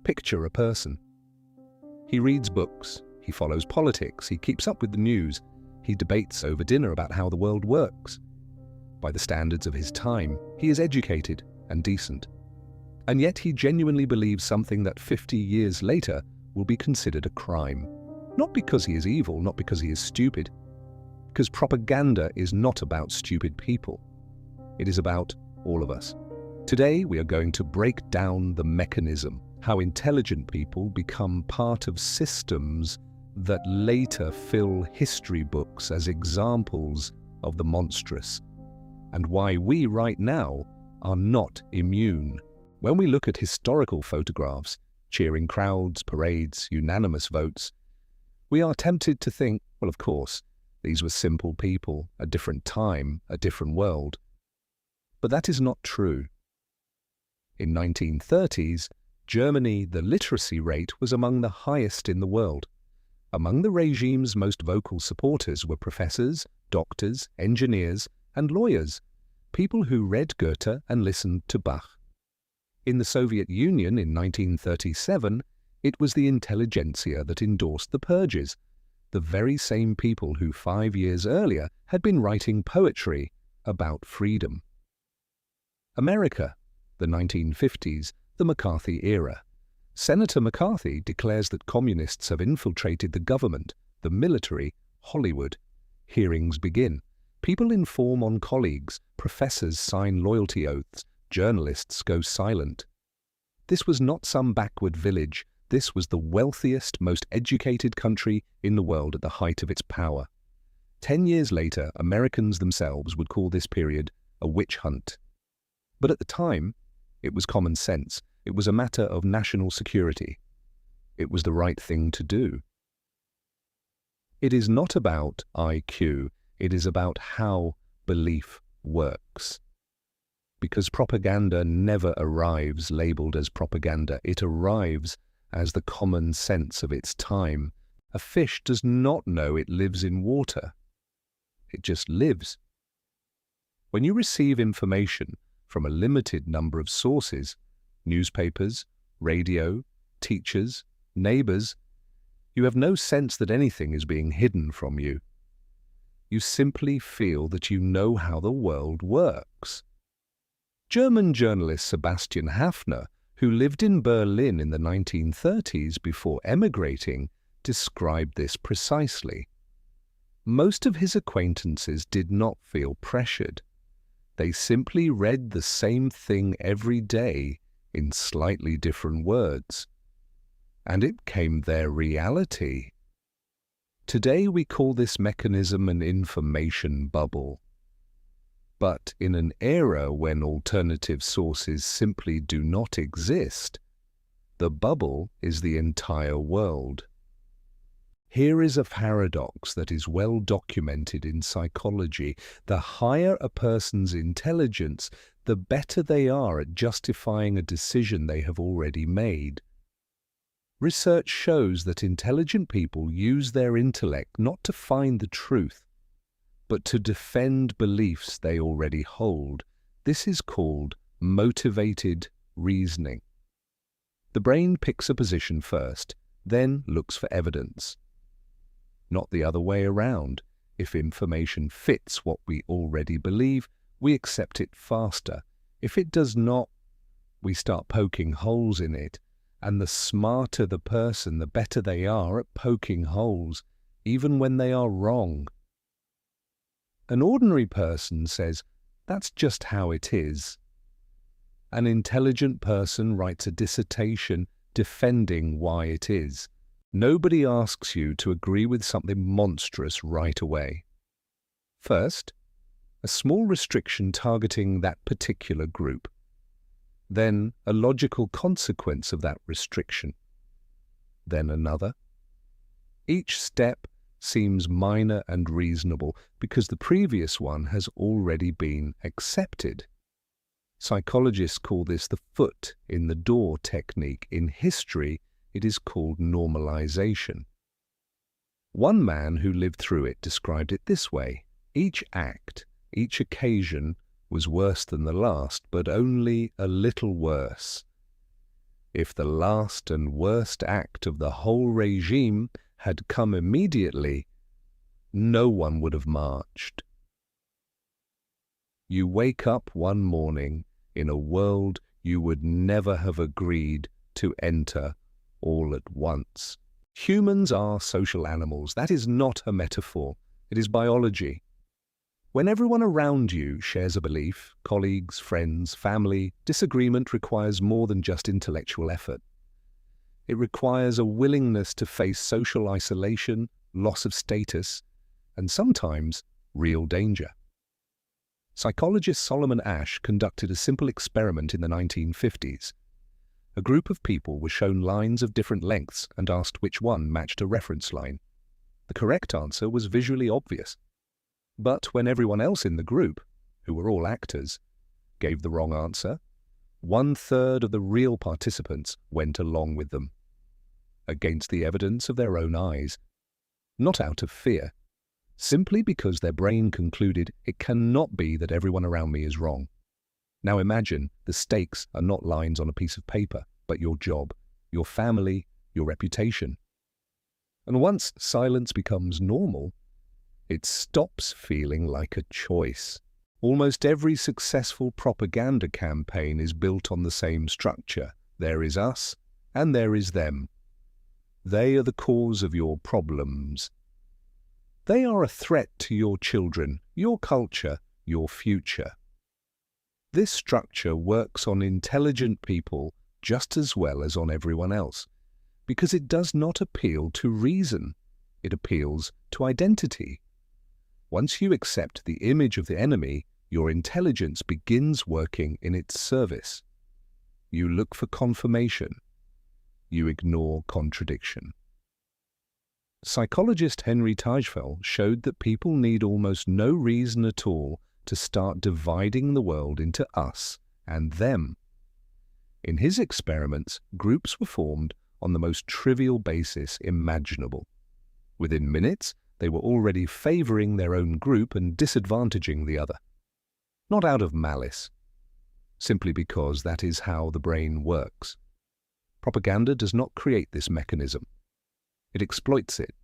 Picture a person. He reads books, he follows politics, he keeps up with the news, he debates over dinner about how the world works. By the standards of his time, he is educated and decent. And yet he genuinely believes something that 50 years later will be considered a crime. Not because he is evil, not because he is stupid. Because propaganda is not about stupid people. It is about all of us. Today we are going to break down the mechanism, how intelligent people become part of systems that later fill history books as examples of the monstrous, and why we right now are not immune. When we look at historical photographs, cheering crowds, parades, unanimous votes, we are tempted to think, well, of course, these were simple people, a different time, a different world. But that is not true. In 1930s, Germany, the literacy rate was among the highest in the world. Among the regime's most vocal supporters were professors, doctors, engineers, and lawyers, people who read Goethe and listened to Bach. In the Soviet Union in 1937, it was the intelligentsia that endorsed the purges, the very same people who 5 years earlier had been writing poetry about freedom. America, the 1950s, the McCarthy-era. Senator McCarthy declares that communists have infiltrated the government, the military, Hollywood. Hearings begin. People inform on colleagues, professors sign loyalty oaths, journalists go silent. This was not some backward village. This was the wealthiest, most educated country in the world at the height of its power. 10 years later, Americans themselves would call this period a witch hunt. But at the time, it was common sense. It was a matter of national security. It was the right thing to do. It is not about IQ. It is about how belief works. Because propaganda never arrives labeled as propaganda. It arrives as the common sense of its time. A fish does not know it lives in water. It just lives. When you receive information from a limited number of sources, newspapers, radio, teachers, neighbors, you have no sense that anything is being hidden from you. You simply feel that you know how the world works. German journalist Sebastian Haffner, who lived in Berlin in the 1930s before emigrating, described this precisely. Most of his acquaintances did not feel pressured. They simply read the same thing every day in slightly different words. And it became their reality. Today we call this mechanism an information bubble. But in an era when alternative sources simply do not exist, the bubble is the entire world. Here is a paradox that is well documented in psychology. The higher a person's intelligence, the better they are at justifying a decision they have already made. Research shows that intelligent people use their intellect not to find the truth, but to defend beliefs they already hold. This is called motivated reasoning. The brain picks a position first, then looks for evidence. Not the other way around. If information fits what we already believe, we accept it faster. If it does not, we start poking holes in it. And the smarter the person, the better they are at poking holes, even when they are wrong. An ordinary person says, "That's just how it is." An intelligent person writes a dissertation defending why it is. Nobody asks you to agree with something monstrous right away. First, a small restriction targeting that particular group. Then a logical consequence of that restriction. Then another. Each step seems minor and reasonable because the previous one has already been accepted. Psychologists call this the foot in the door technique. In history, it is called normalization. One man who lived through it described it this way: each act, each occasion was worse than the last, but only a little worse. If the last and worst act of the whole regime had come immediately, no one would have marched. You wake up one morning in a world you would never have agreed to enter all at once. Humans are social animals. That is not a metaphor. It is biology. When everyone around you shares a belief, colleagues, friends, family, disagreement requires more than just intellectual effort. It requires a willingness to face social isolation, loss of status, and sometimes real danger. Psychologist Solomon Asch conducted a simple experiment in the 1950s. A group of people were shown lines of different lengths and asked which one matched a reference line. The correct answer was visually obvious. But when everyone else in the group, who were all actors, gave the wrong answer, 1/3 of the real participants went along with them, against the evidence of their own eyes, not out of fear, simply because their brain concluded it cannot be that everyone around me is wrong. Now imagine the stakes are not lines on a piece of paper, but your job, your family, your reputation. And once silence becomes normal, it stops feeling like a choice. Almost every successful propaganda campaign is built on the same structure. There is us, and there is them. They are the cause of your problems. They are a threat to your children, your culture, your future. This structure works on intelligent people just as well as on everyone else, because it does not appeal to reason. It appeals to identity. Once you accept the image of the enemy, your intelligence begins working in its service. You look for confirmation. You ignore contradiction. Psychologist Henry Teichfeld showed that people need almost no reason at all to start dividing the world into us and them. In his experiments, groups were formed on the most trivial basis imaginable. Within minutes, they were already favoring their own group and disadvantaging the other. Not out of malice, simply because that is how the brain works. Propaganda does not create this mechanism. It exploits it.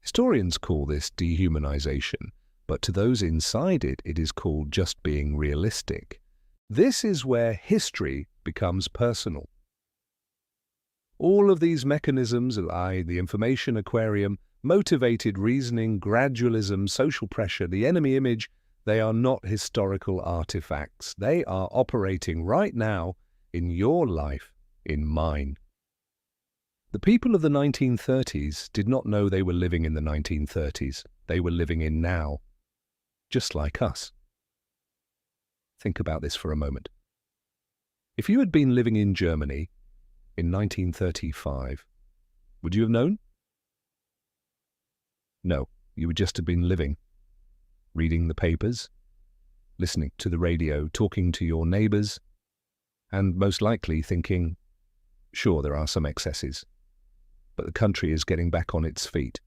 Historians call this dehumanization, but to those inside it, it is called just being realistic. This is where history becomes personal. All of these mechanisms, the information aquarium, motivated reasoning, gradualism, social pressure, the enemy image, they are not historical artifacts. They are operating right now in your life, in mine. The people of the 1930s did not know they were living in the 1930s. They were living in now, just like us. Think about this for a moment. If you had been living in Germany in 1935, would you have known? No, you would just have been living, reading the papers, listening to the radio, talking to your neighbors, and most likely thinking, sure, there are some excesses, but the country is getting back on its feet.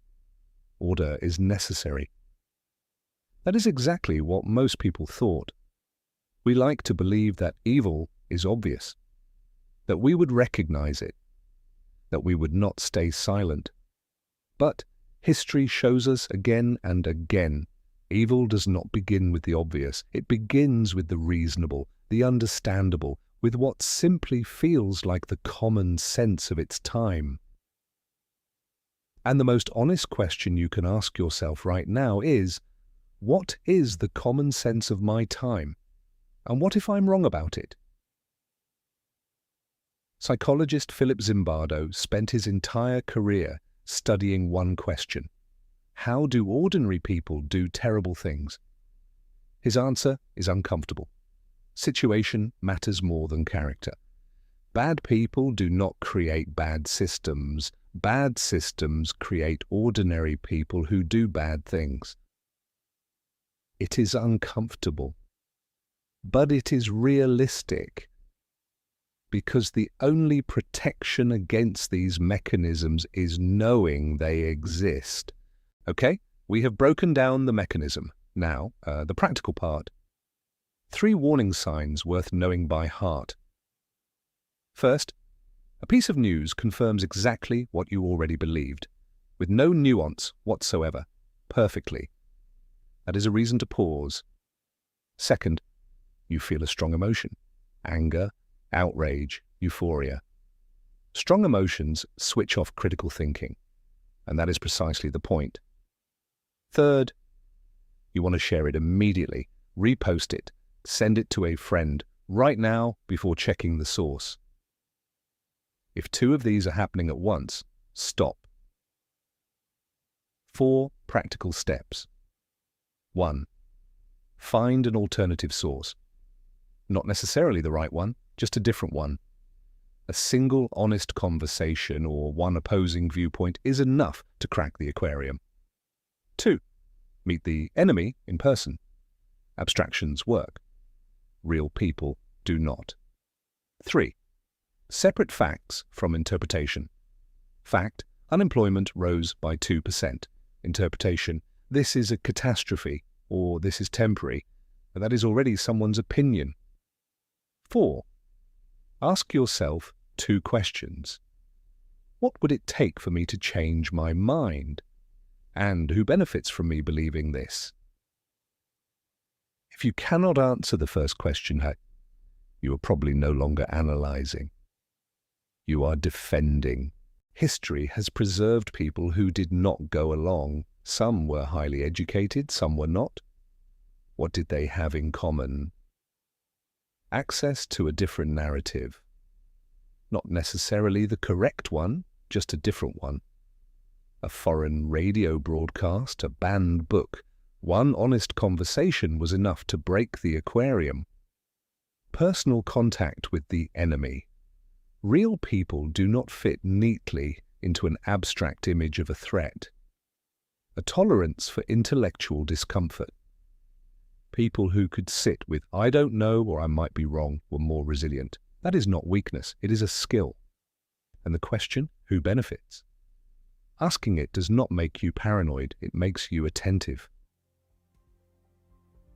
Order is necessary. That is exactly what most people thought. We like to believe that evil is obvious, that we would recognize it, that we would not stay silent. But history shows us again and again, evil does not begin with the obvious. It begins with the reasonable, the understandable, with what simply feels like the common sense of its time. And the most honest question you can ask yourself right now is, what is the common sense of my time? And what if I'm wrong about it? Psychologist Philip Zimbardo spent his entire career studying one question. How do ordinary people do terrible things? His answer is uncomfortable. Situation matters more than character. Bad people do not create bad systems. Bad systems create ordinary people who do bad things. It is uncomfortable, but it is realistic, because the only protection against these mechanisms is knowing they exist. Okay, we have broken down the mechanism. Now, the practical part. 3 warning signs worth knowing by heart. First, a piece of news confirms exactly what you already believed, with no nuance whatsoever, perfectly. That is a reason to pause. Second, you feel a strong emotion: anger, outrage, euphoria. Strong emotions switch off critical thinking, and that is precisely the point. Third, you want to share it immediately, repost it, send it to a friend, right now before checking the source. If two of these are happening at once, stop. 4 practical steps. 1. Find an alternative source. Not necessarily the right one, just a different one. A single honest conversation or one opposing viewpoint is enough to crack the aquarium. 2. Meet the enemy in person. Abstractions work. Real people do not. 3. Separate facts from interpretation. Fact: unemployment rose by 2%. Interpretation: this is a catastrophe, or this is temporary, and that is already someone's opinion. 4. Ask yourself 2 questions. What would it take for me to change my mind? And who benefits from me believing this? If you cannot answer the first question, you are probably no longer analyzing. You are defending. History has preserved people who did not go along. Some were highly educated, some were not. What did they have in common? Access to a different narrative. Not necessarily the correct one, just a different one. A foreign radio broadcast, a banned book. One honest conversation was enough to break the aquarium. Personal contact with the enemy. Real people do not fit neatly into an abstract image of a threat. A tolerance for intellectual discomfort. People who could sit with "I don't know" or "I might be wrong" were more resilient. That is not weakness, it is a skill. And the question, who benefits? Asking it does not make you paranoid, it makes you attentive.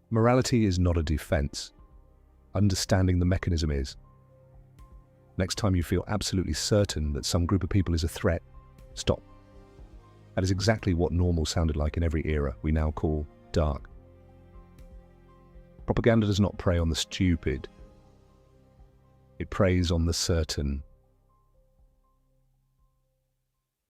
Morality is not a defense. Understanding the mechanism is. Next time you feel absolutely certain that some group of people is a threat, stop. That is exactly what normal sounded like in every era we now call dark. Propaganda does not prey on the stupid. It preys on the certain.